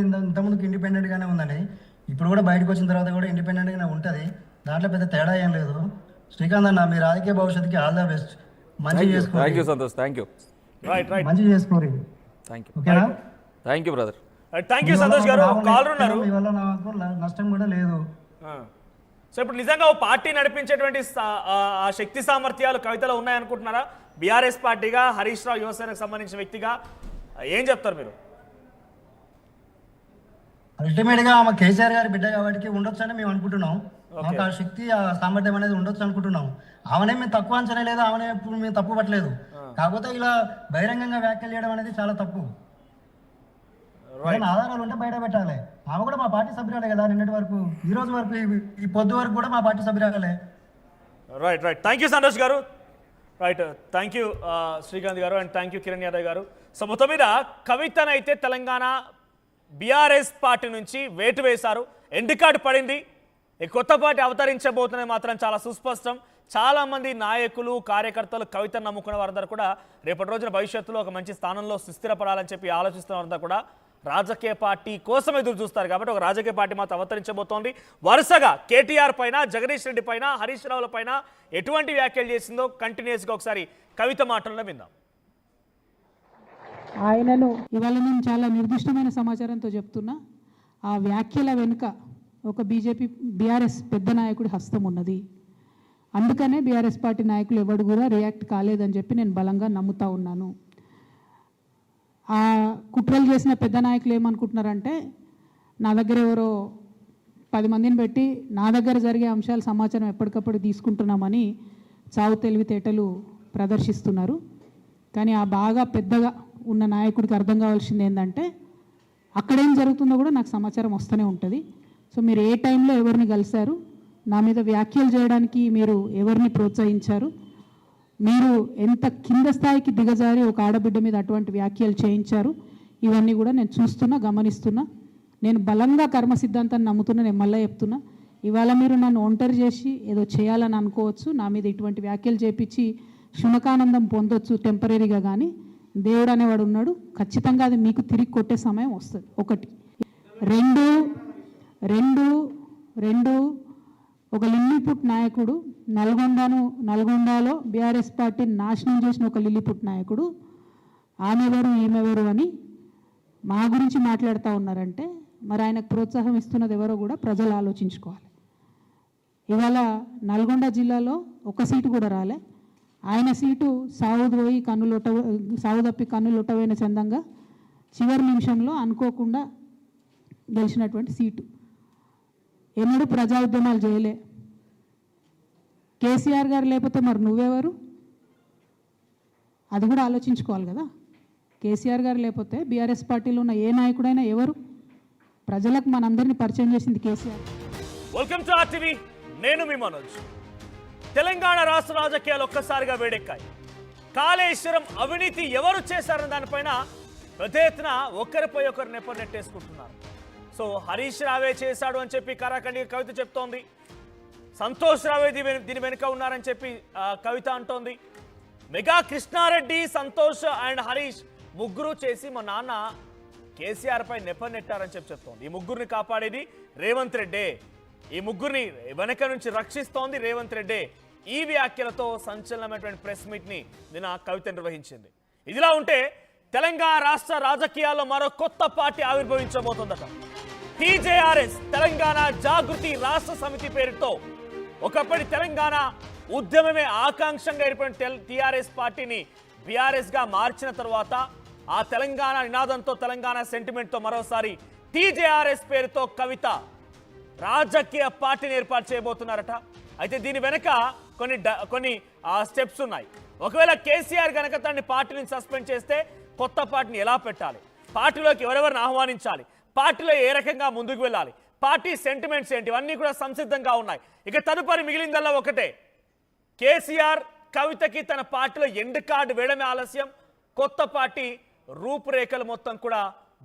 ఇంతకుముందుకు ఇండిపెండెంట్గానే ఉందండి. ఇప్పుడు కూడా బయటకు వచ్చిన తర్వాత కూడా ఇండిపెండెంట్గానే ఉంటుంది. దాంట్లో పెద్ద తేడా ఏం లేదు. శ్రీకాంత్ అన్న, మీ రాజకీయ భవిష్యత్తుకి ఆల్ ద బెస్ట్. మంచి thank you Santosh, thank you, మంచి చేసుకోరు. థ్యాంక్ యూ, ఓకేనా? Thank you brother. Thank you Santosh గారు. కాల్ ఉన్నారు. మీ వల్ల నాకు నష్టం కూడా లేదు. సో ఇప్పుడు నిజంగా ఓ పార్టీ నడిపించేటువంటి ఆ శక్తి సామర్థ్యాలు కవితలో ఉన్నాయనుకుంటున్నారా? బీఆర్ఎస్ పార్టీగా, హరీష్ రావు యువసేనకు సంబంధించిన వ్యక్తిగా ఏం చెప్తారు మీరు? అల్టిమేట్ గా ఆమె కేసీఆర్ గారి బిడ్డ కాబట్టి ఉండొచ్చు అని మేము అనుకుంటున్నాం. మాకు ఆ శక్తి, ఆ సామర్థ్యం అనేది ఉండొచ్చు అనుకుంటున్నాం. ఆమెనే మేము తక్కువ అంచనా లేదు, ఆమెనే ఇప్పుడు మేము తప్పు పట్టలేదు. కాకపోతే ఇలా బహిరంగంగా వ్యాఖ్యలు చేయడం అనేది చాలా తప్పు. ఆధారాలు ఉంటే బయట పెట్టాలి. ఆమె కూడా మా పార్టీ సభ్యురాలే కదా, నిన్నటి వరకు, ఈ రోజు వరకు, ఈ పొద్దు వరకు కూడా మా పార్టీ సభ్యురాలే. Right. Thank you Santosh garu. Thank you Srikanth garu, and thank you Kiran Yadav garu. So మొత్తం మీద కవితనైతే తెలంగాణ బీఆర్ఎస్ పార్టీ నుంచి వేటు వేశారు, ఎండ్ కార్డు పడింది. ఈ కొత్త పార్టీ అవతరించబోతున్నది మాత్రం చాలా సుస్పష్టం. చాలా మంది నాయకులు, కార్యకర్తలు కవితను నమ్ముకున్న వారందరూ కూడా రేపటి రోజున భవిష్యత్తులో ఒక మంచి స్థానంలో సుస్థిరపడాలని చెప్పి ఆలోచిస్తున్న వారందరూ కూడా రాజకీయ పార్టీ కోసం ఎదురు చూస్తారు. కాబట్టి ఒక రాజకీయ పార్టీ మాత్రం అవతరించబోతోంది. వరుసగా కేటీఆర్ పైన, జగదీష్ రెడ్డి పైన, హరీష్ రావుల పైన ఎటువంటి వ్యాఖ్యలు చేసిందో కంటిన్యూస్గా ఒకసారి కవిత మాటల్లో విందాం. ఆయనను ఇవాళ నేను చాలా నిర్దిష్టమైన సమాచారంతో చెప్తున్నా. ఆ వ్యాఖ్యల వెనుక ఒక బీఆర్ఎస్ పెద్ద నాయకుడి హస్తం ఉన్నది. అందుకనే బీఆర్ఎస్ పార్టీ నాయకులు ఎవరు కూడా రియాక్ట్ కాలేదని చెప్పి నేను బలంగా నమ్ముతా ఉన్నాను. ఆ కుట్రలు చేసిన పెద్ద నాయకులు ఏమనుకుంటున్నారంటే, నా దగ్గర ఎవరో 10 మందిని పెట్టి నా దగ్గర జరిగే అంశాల సమాచారం ఎప్పటికప్పుడు తీసుకుంటున్నామని చావు తెలివితేటలు ప్రదర్శిస్తున్నారు. కానీ ఆ బాగా పెద్దగా ఉన్న నాయకుడికి అర్థం కావాల్సింది ఏంటంటే, అక్కడేం జరుగుతుందో కూడా నాకు సమాచారం వస్తూనే ఉంటుంది. సో మీరు ఏ టైంలో ఎవరిని కలిశారు, నా మీద వ్యాఖ్యలు చేయడానికి మీరు ఎవరిని ప్రోత్సహించారు, మీరు ఎంత కింద స్థాయికి దిగజారి ఒక ఆడబిడ్డ మీద అటువంటి వ్యాఖ్యలు చేయించారు, ఇవన్నీ కూడా నేను చూస్తున్నా, గమనిస్తున్నా. నేను బలంగా కర్మ సిద్ధాంతాన్ని నమ్ముతున్నా. నేను మళ్ళీ చెప్తున్నా, ఇవాళ మీరు నన్ను ఒంటరి చేసి ఏదో చేయాలని అనుకోవచ్చు, నా మీద ఇటువంటి వ్యాఖ్యలు చేపించి శునకానందం పొందొచ్చు టెంపరీగా, కానీ దేవుడు అనేవాడు ఉన్నాడు. ఖచ్చితంగా అది మీకు తిరిగి కొట్టే సమయం వస్తుంది. ఒకటి. రెండు ఒక లిల్లీపుట్ నాయకుడు, నల్గొండలో బీఆర్ఎస్ పార్టీని నాశనం చేసిన ఒక లిల్లీపుట్ నాయకుడు ఆమెవరు ఈమెవరు అని మా గురించి మాట్లాడుతూ ఉన్నారంటే, మరి ఆయనకు ప్రోత్సాహం ఇస్తున్నది ఎవరో కూడా ప్రజలు ఆలోచించుకోవాలి. ఇవాళ నల్గొండ జిల్లాలో ఒక సీటు కూడా రాలే. ఆయన సీటు సావు తప్పి కన్నులొట్టవైన చందంగా చివరి నిమిషంలో అనుకోకుండా గెలిచినటువంటి సీటు. ఎన్నడూ ప్రజా ఉద్యమాలు చేయలే. కేసీఆర్ గారు లేకపోతే మరి నువ్వెవరు, అది కూడా ఆలోచించుకోవాలి కదా. కేసీఆర్ గారు లేకపోతే బీఆర్ఎస్ పార్టీలో ఉన్న ఏ నాయకుడైనా ఎవరు? ప్రజలకు మనందరినీ పరిచయం చేసింది కేసీఆర్. వెల్కమ్ టు ఆర్టీవీ, నేను మీ మనోజ్. తెలంగాణ రాష్ట్ర రాజకీయాలు ఒక్కసారిగా వేడెక్కాయి. కాళేశ్వరం అవినీతి ఎవరు చేశారన్న దానిపైన పెద్ద ఎత్తున ఒకరిపై ఒకరు నెట్టేసుకుంటున్నారు. సో హరీష్ రావే చేశాడు అని చెప్పి కరాఖండి కవిత చెప్తోంది. సంతోష్ రావే దీని వెనుక ఉన్నారని చెప్పి కవిత అంటోంది. మెగా కృష్ణారెడ్డి, సంతోష్ అండ్ హరీష్ ముగ్గురు చేసి మా నాన్న కేసీఆర్ పై నెట్టారని చెప్తోంది. ఈ ముగ్గురిని కాపాడేది రేవంత్ రెడ్డే, ఈ ముగ్గురిని వెనక నుంచి రక్షిస్తోంది రేవంత్ రెడ్డే. ఈ వ్యాఖ్యలతో సంచలనమైనటువంటి ప్రెస్ మీట్ ని నిన్న కవిత నిర్వహించింది. ఇదిలా ఉంటే తెలంగాణ రాష్ట్ర రాజకీయాల్లో మరో కొత్త పార్టీ ఆవిర్భవించబోతుందట. టీజేఆర్ఎస్, తెలంగాణ జాగృతి రాష్ట్ర సమితి పేరుతో ఒకప్పటి తెలంగాణ ఉద్యమమే ఆకాంక్షంగా ఏర్పడిన టీఆర్ఎస్ పార్టీని బీఆర్ఎస్ గా మార్చిన తర్వాత ఆ తెలంగాణ నినాదంతో, తెలంగాణ సెంటిమెంట్తో మరోసారి టీజేఆర్ఎస్ పేరుతో కవిత రాజకీయ పార్టీని ఏర్పాటు చేయబోతున్నారట. అయితే దీని వెనక కొన్ని స్టెప్స్ ఉన్నాయి. ఒకవేళ కేసీఆర్ కనుక తనని పార్టీ నుంచి సస్పెండ్ చేస్తే కొత్త పార్టీని ఎలా పెట్టాలి, పార్టీలోకి ఎవరెవరిని ఆహ్వానించాలి, పార్టీలో ఏ రకంగా ముందుకు వెళ్ళాలి, పార్టీ సెంటిమెంట్స్ ఏంటి, ఇవన్నీ కూడా సంసిద్ధంగా ఉన్నాయి. ఇక తదుపరి మిగిలిందల్లా ఒకటే, కేసీఆర్ కవితకి తన పార్టీలో ఎండ్ కార్డు వేయడమే ఆలస్యం. కొత్త పార్టీ రూపురేఖలు మొత్తం కూడా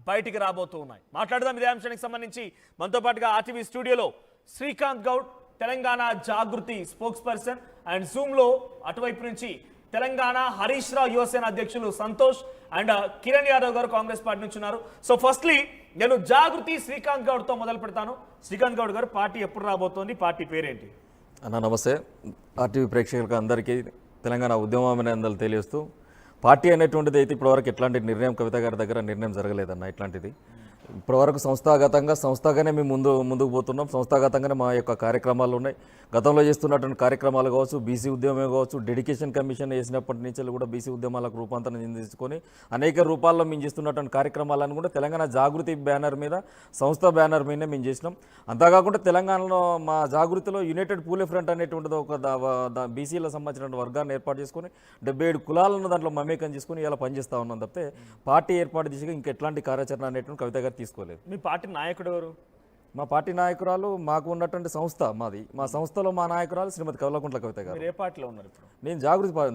బయటికి రాబోతూ ఉన్నాయి. మాట్లాడదాం ఇదే అంశానికి సంబంధించి. మనతో పాటుగా ఆర్టీవీ స్టూడియోలో శ్రీకాంత్ గౌడ్, తెలంగాణ జాగృతి స్పోక్స్ పర్సన్, అండ్ జూమ్ లో అటువైపు నుంచి తెలంగాణ హరీష్ రావు యువసేన అధ్యక్షులు సంతోష్ అండ్ కిరణ్ యాదవ్ గారు కాంగ్రెస్ పార్టీ నుంచి ఉన్నారు. సో ఫస్ట్లీ నేను జాగృతి శ్రీకాంత్ గౌడ్తో మొదలు పెడతాను. శ్రీకాంత్ గౌడ్ గారు, పార్టీ ఎప్పుడు రాబోతోంది, పార్టీ పేరేంటి? అన్న నమస్తే. ఆర్టీవీ ప్రేక్షకులకు అందరికీ తెలంగాణ ఉద్యమం తెలియజేస్తూ, పార్టీ అనేటువంటిది అయితే ఇప్పటివరకు ఎట్లాంటి నిర్ణయం కవిత గారి దగ్గర నిర్ణయం జరగలేదన్న. ఇట్లాంటిది ఇప్పటివరకు సంస్థాగానే మేము ముందుకు పోతున్నాం. సంస్థాగతంగానే మా యొక్క కార్యక్రమాలు ఉన్నాయి. గతంలో చేస్తున్నటువంటి కార్యక్రమాలు కావచ్చు, బీసీ ఉద్యమమే కావచ్చు, డెడికేషన్ కమిషన్ వేసినప్పటి నుంచి కూడా బీసీ ఉద్యమాలకు రూపాంతరం చెందించుకొని అనేక రూపాల్లో మేము చేస్తున్నటువంటి కార్యక్రమాలను కూడా తెలంగాణ జాగృతి బ్యానర్ మీద, సంస్థ బ్యానర్ మీదనే మేము చేసినాం. అంతేకాకుండా తెలంగాణలో మా జాగృతిలో యునైటెడ్ పూలే ఫ్రంట్ అనేటువంటిది ఒక బీసీలకు సంబంధించిన వర్గాన్ని ఏర్పాటు చేసుకొని 77 కులాలను దాంట్లో మమేకం చేసుకుని ఇలా పనిచేస్తూ ఉన్నాం తప్పితే పార్టీ ఏర్పాటు చేసి ఇంకెట్లాంటి కార్యాచరణ అనేటువంటి కవిత గారు తీసుకోలేదు. మీ పార్టీ నాయకుడు ఎవరు? మా పార్టీ నాయకురాలు మాకు ఉన్నటువంటి సంస్థ మాది. మా సంస్థలో మా నాయకురాలు శ్రీమతి కల్వకుంట్ల కవిత గారు. మీరు ఏ పార్టీలో ఉన్నారు ఇప్పుడు? నేను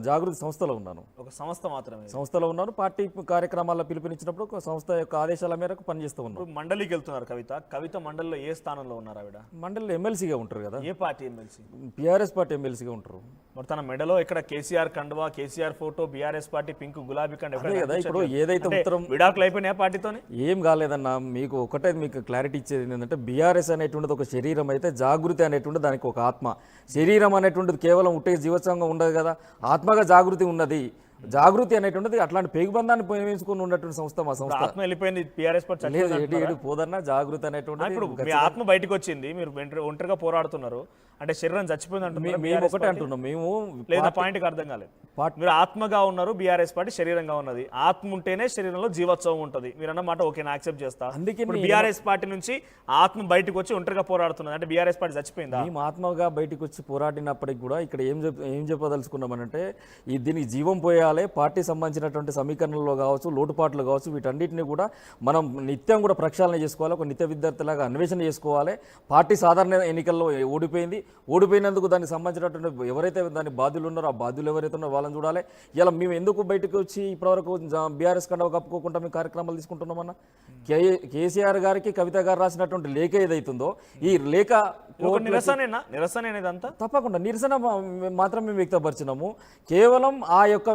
జాగృతి సంస్థలో ఉన్నాను. ఒక సంస్థ మాత్రమే సంస్థలో ఉన్నాను. పార్టీ కార్యక్రమాల్లో పిలుపునిచ్చినప్పుడు ఒక సంస్థ యొక్క ఆదేశాల మేరకు పనిచేస్తూ ఉన్నాను. ఇప్పుడు మండలికి వెళ్తున్నారు కవిత మండలిలో ఏ స్థానంలో ఉన్నారు ఆవిడ? మండలిలో ఎమ్మెల్సీగా ఉంటారు కదా. ఏ పార్టీ ఎమ్మెల్సీ? బీఆర్ఎస్ పార్టీ ఎమ్మెల్సీగా ఉంటారు. మరి తన మెడలో ఇక్కడ కేసీఆర్ కండువా, KCR photo, BRS party pink గులాబీ కండ అదే కదా. ఇప్పుడు ఏదైతే ఉత్తరం విడాకులు అయిపోయినాయి పార్టీతోనే ఏం కాలేదన్నా. మీకు ఒకటే మీకు క్లారిటీ ఇచ్చేది ఏంటంటే, బీఆర్ఎస్ అనేటువంటిది ఒక శరీరం అయితే జాగృతి అనేటువంటిది దానికి ఒక ఆత్మ. శరీరం అనేటువంటిది కేవలం ఉంటే జీవోత్సవంగా ఉండదు కదా, ఆత్మగా జాగృతి ఉన్నది. జాగృతి అనేటువంటిది అట్లాంటి పేగుబంధాన్ని ఉపయోగించుకుని ఉన్నటువంటి సంస్థ మా సంస్థ. ఆత్మ వెళ్ళిపోయింది బీఆర్ఎస్ పార్టీ లేదు పోదన్నా. జాగృతి అనేటువంటిది ఇప్పుడు మీ ఆత్మ బయటకు వచ్చింది, మీరు ఒంటరిగా పోరాడుతున్నారు అంటే శరీరం చచ్చిపోయింది అంటున్నారు. మేము ఒకటే అంటున్నాం, మేము లేదా పాయింట్కి అర్థం కాలేదు. మీరు ఆత్మగా ఉన్నారు, బీఆర్ఎస్ పార్టీ శరీరంగా ఉన్నది. ఆత్మ ఉంటేనే శరీరంలో జీవోత్సవం ఉంటుంది. మీరు అన్నమాట ఓకే, నేను యాక్సెప్ట్ చేస్తా. అందుకే బీఆర్ఎస్ పార్టీ నుంచి ఆత్మ బయటకు వచ్చి ఒంటరిగా పోరాడుతున్నది అంటే బీఆర్ఎస్ పార్టీ చచ్చిపోయిందా? మేము ఆత్మగా బయటకు వచ్చి పోరాడినప్పటికి కూడా ఇక్కడ ఏం చెప్పదలుచుకున్నామనంటే, దీనికి జీవం పోయాలి. పార్టీ సంబంధించినటువంటి సమీకరణలో కావచ్చు, లోటుపాట్లు కావచ్చు, వీటన్నిటిని కూడా మనం నిత్యం కూడా ప్రక్షాళన చేసుకోవాలి. ఒక నిత్య విద్యార్థిలాగా అన్వేషణ చేసుకోవాలి. పార్టీ సాధారణ ఎన్నికల్లో ఓడిపోయినందుకు దానికి సంబంధించినటువంటి ఎవరైతే దాని బాధ్యులు ఉన్నారో, ఆ బాధ్యులు ఎవరైతే ఉన్నారో వాళ్ళని చూడాలి. ఇలా మేము ఎందుకు బయటకు వచ్చి ఇప్పటివరకు బీఆర్ఎస్ కండవ కప్పుకోకుండా మేము కార్యక్రమాలు తీసుకుంటున్నామన్న, కేసీఆర్ గారికి కవిత గారు రాసినటువంటి లేఖ ఏదైతుందో, ఈ లేఖ నిరసన తప్పకుండా నిరసన మాత్రం మేము వ్యక్తపరిచినాము. కేవలం ఆ యొక్క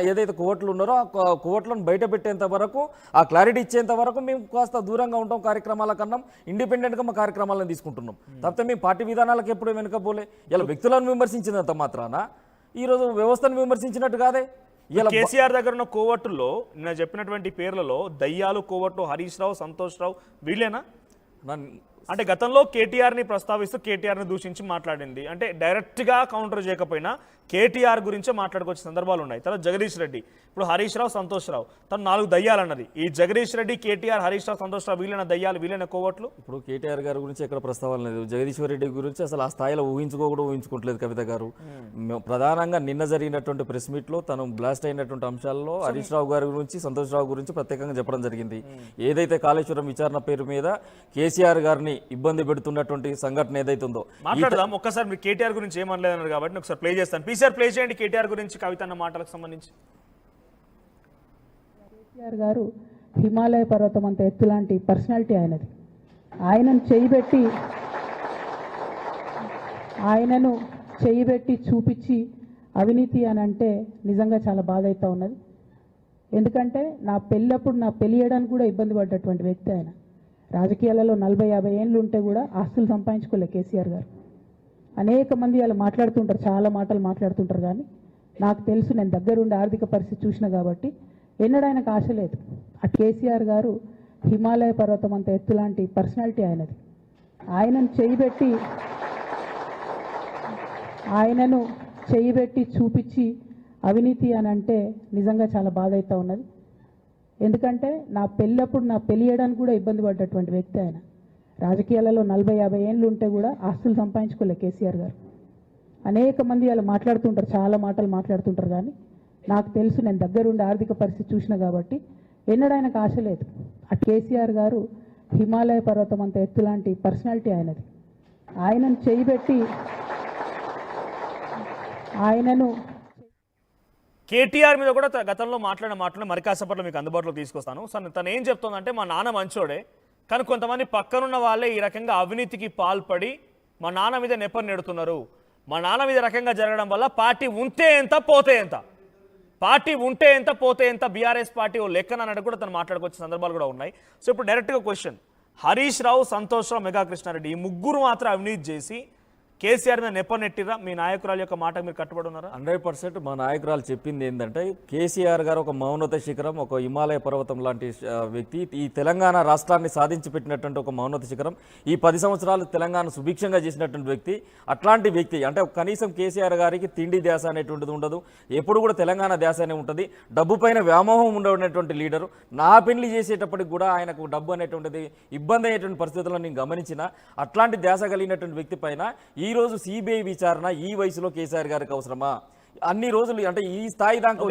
ఏదైతే కోవట్లు ఉన్నారో ఆ కోవట్లను బయట పెట్టేంత వరకు, ఆ క్లారిటీ ఇచ్చేంత వరకు మేము కాస్త దూరంగా ఉంటాం. కార్యక్రమాల కన్నా ఇండిపెండెంట్గా మా కార్యక్రమాలను తీసుకుంటున్నాం తప్పితే మేము పార్టీ విధానాలకు ఎప్పుడు వెనుకపోలే. ఇలా వ్యక్తులను విమర్శించినంత మాత్రాన ఈరోజు వ్యవస్థను విమర్శించినట్టు కాదే. కేసీఆర్ దగ్గర ఉన్న కోవట్టుల్లో నేను చెప్పినటువంటి పేర్లలో దయ్యాలు, కోవట్టు, హరీష్ రావు, సంతోష్ రావు వీళ్ళేనా? అంటే గతంలో కేటీఆర్ని ప్రస్తావిస్తూ కేటీఆర్ని దూషించి మాట్లాడింది, అంటే డైరెక్ట్గా కౌంటర్ చేయకపోయినా కేటీఆర్ గురించే మాట్లాడుకొచ్చే సందర్భాలు ఉన్నాయి. తర్వాత జగదీష్ రెడ్డి, ఇప్పుడు హరీష్ రావు, సంతోష్ రావు, తను 4 దయ్యాలు అన్నది. ఈ జగదీష్ రెడ్డి, కేటీఆర్, హరీష్ రావు, సంతోష్ రావు వీళ్ళైన దయ్యాలు, వీళ్ళైన కోవట్లు. ఇప్పుడు కేటీఆర్ గారి గురించి ఎక్కడ ప్రస్తావన లేదు. జగదీశ్వర్ రెడ్డి గురించి అసలు ఆ స్థాయిలో ఊహించుకోవట్లేదు కవిత గారు. ప్రధానంగా నిన్న జరిగినటువంటి ప్రెస్ మీట్లో తను బ్లాస్ట్ అయినటువంటి అంశాల్లో హరీష్ రావు గారి గురించి, సంతోష్ రావు గురించి ప్రత్యేకంగా చెప్పడం జరిగింది. ఏదైతే కాళేశ్వరం విచారణ పేరు మీద కేసీఆర్ గారిని ఇబ్బంది పెడుతున్నటువంటి సంఘటన ఏదైతే ఉందో మాట్లాడదాం. ఒక్కసారి మీరు కేటీఆర్ గురించి ఏమనలేదన్నారు కాబట్టి ఒకసారి ప్లే చేస్తాను. పీసీఆర్ ప్లే చేయండి కేటీఆర్ గురించి కవిత అన్న మాటలకు సంబంధించి. కేసీఆర్ గారు హిమాలయ పర్వతం అంత ఎత్తులాంటి పర్సనాలిటీ ఆయనది. ఆయనను చేయబెట్టి చూపించి అవినీతి అని అంటే నిజంగా చాలా బాధ అవుతూ ఉన్నది. ఎందుకంటే నా పెళ్ళప్పుడు నా పెళ్ళి చేయడానికి కూడా ఇబ్బంది పడ్డటువంటి వ్యక్తి ఆయన. రాజకీయాలలో 40-50 ఏళ్ళు ఉంటే కూడా ఆస్తులు సంపాదించుకోలే కేసీఆర్ గారు. అనేక మంది అలా మాట్లాడుతుంటారు, చాలా మాటలు మాట్లాడుతుంటారు. కానీ నాకు తెలుసు, నేను దగ్గరుండి ఆర్థిక పరిస్థితి చూసిన కాబట్టి ఎన్నడూ ఆయనకు ఆశ లేదు. ఆ కేసీఆర్ గారు హిమాలయ పర్వతం అంత ఎత్తులాంటి పర్సనాలిటీ ఆయనది. ఆయనను చేయబెట్టి చూపించి అవినీతి అని అంటే నిజంగా చాలా బాధ అవుతూ ఉన్నది. ఎందుకంటే నా పెళ్ళప్పుడు నా పెళ్ళి చేయడానికి కూడా ఇబ్బంది పడ్డటువంటి వ్యక్తి ఆయన. రాజకీయాలలో 40-50 ఏళ్ళు ఉంటే కూడా ఆస్తులు సంపాదించుకోలే కేసీఆర్ గారు. అనేక మంది అలా మాట్లాడుతుంటారు, చాలా మాటలు మాట్లాడుతుంటారు. కానీ నాకు తెలుసు, నేను దగ్గరుండి ఆర్థిక పరిస్థితి చూసిన కాబట్టి ఎన్నడూ ఆయనకు ఆశ లేదు. ఆ కేసీఆర్ గారు హిమాలయ పర్వతం అంత ఎత్తులాంటి పర్సనాలిటీ ఆయనది. ఆయనను కేటీఆర్ మీద కూడా గతంలో మాట్లాడిన మాటలు మరి కాసేపట్లో మీకు అందుబాటులో తీసుకొస్తాను. తను ఏం చెప్తోందంటే, మా నాన్న మంచోడే, కానీ కొంతమంది పక్కనున్న వాళ్ళే ఈ రకంగా అవినీతికి పాల్పడి మా నాన్న మీద నెపం నెడుతున్నారు. మా నాన్న మీద రకంగా జరగడం వల్ల పార్టీ ఉంటే ఎంత, పోతే ఎంత. పార్టీ ఉంటే ఎంత పోతే ఎంత బీఆర్ఎస్ పార్టీ ఓ లెక్కన అన్నట్టు కూడా తను మాట్లాడుకొచ్చిన సందర్భాలు కూడా ఉన్నాయి. సో ఇప్పుడు డైరెక్ట్గా క్వశ్చన్, హరీష్ రావు, సంతోష్ రావు, మెగా కృష్ణారెడ్డి ఈ ముగ్గురు మాత్రం అవినీతి చేసి కేసీఆర్ మీద నెప్పనెట్టిరా? మీ నాయకురాలు యొక్క మాట మీరు కట్టుబడి ఉన్నారా? 100% మా నాయకురాలు చెప్పింది ఏంటంటే కేసీఆర్ గారు ఒక మౌనత శిఖరం, ఒక హిమాలయ పర్వతం లాంటి వ్యక్తి. ఈ తెలంగాణ రాష్ట్రాన్ని సాధించి పెట్టినటువంటి ఒక మౌనత శిఖరం. ఈ 10 సంవత్సరాలు తెలంగాణ సుభిక్షంగా చేసినటువంటి వ్యక్తి. అట్లాంటి వ్యక్తి అంటే కనీసం కేసీఆర్ గారికి తిండి ధ్యాస అనేటువంటిది ఉండదు, ఎప్పుడు కూడా తెలంగాణ ధ్యాస అనే ఉంటుంది. డబ్బు పైన వ్యామోహం ఉండేటువంటి లీడరు. నా పెళ్లి చేసేటప్పటికి కూడా ఆయనకు డబ్బు అనేటువంటిది ఇబ్బంది అయ్యేటువంటి పరిస్థితులను నేను గమనించిన. అట్లాంటి ధ్యాస కలిగినటువంటి వ్యక్తి పైన ఈ రోజు సిబిఐ విచారణ ఈ వయసులో కేసీఆర్ గారికి అవసరమా? అన్ని రోజులు అంటే ఈ స్థాయి దాకా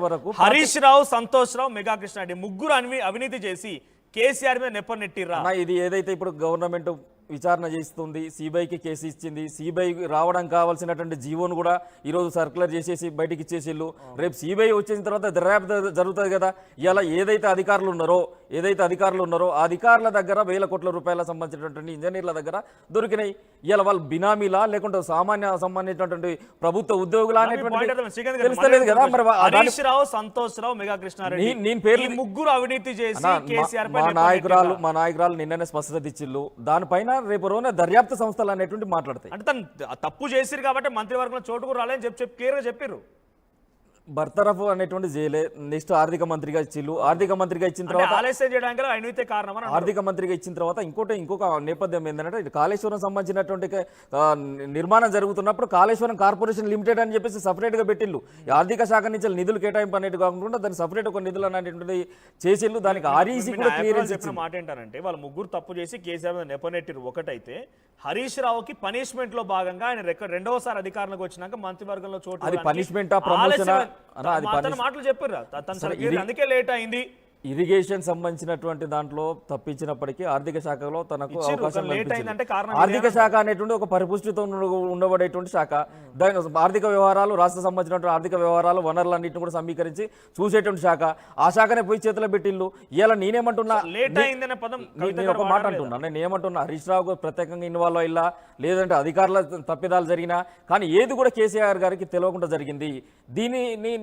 వరకు హరీష్ రావు, సంతోష్ రావు, మెగా కృష్ణారెడ్డి ముగ్గురు అవినీతి చేసి కేసీఆర్ మీద నెప్పనెట్టిరా? ఇది ఏదైతే ఇప్పుడు గవర్నమెంట్ విచారణ చేస్తుంది, సిబిఐకి కేసు ఇచ్చింది, సిబిఐ రావడం కావాల్సినటువంటి జీవోను కూడా ఈరోజు సర్క్యులర్ చేసేసి బయటికి ఇచ్చేసిళ్ళు. రేపు సిబిఐ వచ్చిన తర్వాత దర్యాప్తు జరుగుతుంది కదా. ఇలా ఏదైతే అధికారులు ఉన్నారో ఆ అధికారుల దగ్గర వేల కోట్ల రూపాయల సంబంధించినటువంటి ఇంజనీర్ల దగ్గర దొరికినాయి. ఇలా వాళ్ళు బినామీలా లేకుంటే సంబంధించినటువంటి ప్రభుత్వ ఉద్యోగులా అనేటువంటి తెలుస్తలేదు కదా. మరి హరీష్ రావు, సంతోష్ రావు, మెగా కృష్ణారెడ్డి నేను పేరు ముగ్గురు అవినీతి చేసి కేసీఆర్ మా నాయకురాలు నిన్ననే స్పష్టత ఇచ్చిళ్ళు. దానిపైన రేపు రోజున దర్యాప్తు సంస్థలు అనేటువంటి మాట్లాడతాయి. అంటే తను తప్పు చేసిరు కాబట్టి మంత్రివర్గంలో చోటు కూడా రాలేని చెప్పి క్లియర్గా చెప్పారు. బర్తరఫ్ అనేటువంటి జైలే. నెక్స్ట్ ఆర్థిక మంత్రిగా ఇచ్చిళ్ళు. ఆర్థిక మంత్రిగా ఇచ్చిన తర్వాత ఆలస్యం చేయడానికి అవినీతి కారణం. ఆర్థిక మంత్రిగా ఇచ్చిన తర్వాత ఇంకొక నేపథ్యం ఏంటంటే ఇది కాళేశ్వరం సంబంధించినటువంటి నిర్మాణం జరుగుతున్నప్పుడు కాళేశ్వరం కార్పొరేషన్ లిమిటెడ్ అని చెప్పేసి సపరేట్గా పెట్టిళ్ళు. ఆర్థిక శాఖ నుంచి నిధులు కేటాయింపు అనేది కాకుండా దాన్ని సపరేట్ ఒక నిధులు అనేటువంటి చేసిళ్ళు. దానికి ఆర్ఈసీ కూడా క్లియరెన్స్ చెప్పిన మాట ఏంటంటే వాళ్ళు ముగ్గురు తప్పు చేసి కేసీఆర్ మీద నెపనెట్టిరు ఒకటైతే, హరీష్ రావుకి పనిష్మెంట్ లో భాగంగా ఆయన రెండవసారి అధికారంలోకి వచ్చినాక మంత్రివర్గంలో చోటు అది పనిష్మెంటా ప్రమోషనా? మాటలు చెప్పారు. అందుకే లేట్ అయింది. ఇరిగేషన్ సంబంధించినటువంటి దాంట్లో తప్పించినప్పటికీ ఆర్థిక శాఖలో తనకు అవకాశం ఆర్థిక శాఖ అనేటువంటి ఒక పరిపుష్టితో ఉండబడేటువంటి శాఖ. దాని ఆర్థిక వ్యవహారాలు, రాష్ట్ర సంబంధించినటువంటి ఆర్థిక వ్యవహారాలు, వనరులన్నింటినీ కూడా సమీకరించి చూసేటువంటి శాఖ. ఆ శాఖనే పోయి చేతిలో పెట్టిల్లు. ఇలా నేనేమంటున్నా, నేను ఒక మాట అంటున్నా, నేను ఏమంటున్నా, హరీష్ రావు ప్రత్యేకంగా ఇన్వాల్వ్ అయ్యిలా లేదంటే అధికారుల తప్పిదాలు జరిగినా కానీ ఏది కూడా కేసీఆర్ గారికి తెలియకుండా జరిగింది. దీన్ని